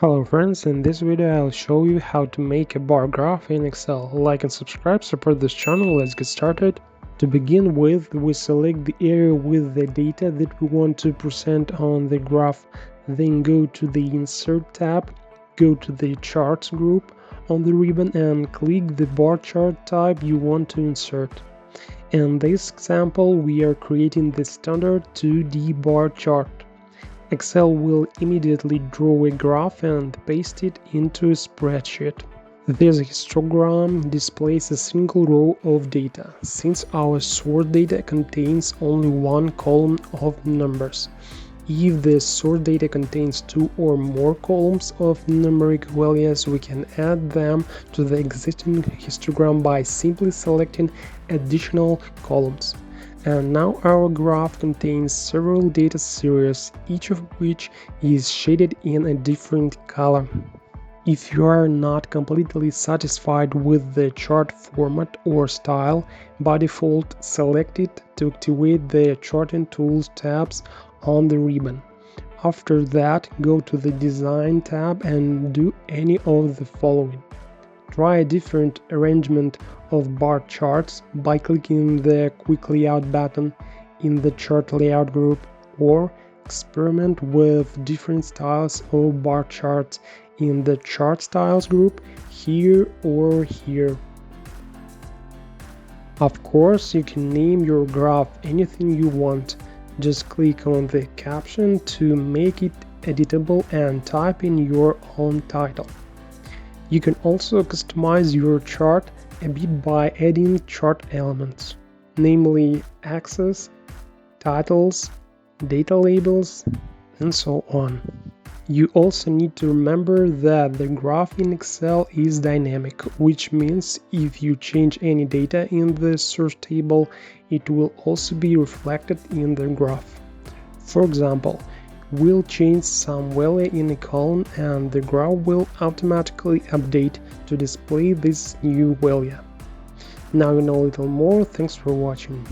Hello friends, in this video I'll show you how to make a bar graph in Excel. Like and subscribe, support this channel, let's get started. To begin with, we select the area with the data that we want to present on the graph, then go to the Insert tab, go to the Charts group on the ribbon and click the bar chart type you want to insert. In this example, we are creating the standard 2D bar chart. Excel will immediately draw a graph and paste it into a spreadsheet. This histogram displays a single row of data, since our source data contains only one column of numbers. If the source data contains two or more columns of numeric values, we can add them to the existing histogram by simply selecting additional columns. And now our graph contains several data series, each of which is shaded in a different color. If you are not completely satisfied with the chart format or style, by default select it to activate the Charting Tools tabs on the ribbon. After that, go to the Design tab and do any of the following. Try a different arrangement of bar charts by clicking the Quick Layout button in the Chart Layout group, or experiment with different styles of bar charts in the Chart Styles group here or here. Of course, you can name your graph anything you want. Just click on the caption to make it editable and type in your own title. You can also customize your chart a bit by adding chart elements, namely axes, titles, data labels, and so on. You also need to remember that the graph in Excel is dynamic, which means if you change any data in the source table, it will also be reflected in the graph. For example, we'll change some value in a column and the graph will automatically update to display this new value. Now you know a little more. Thanks for watching.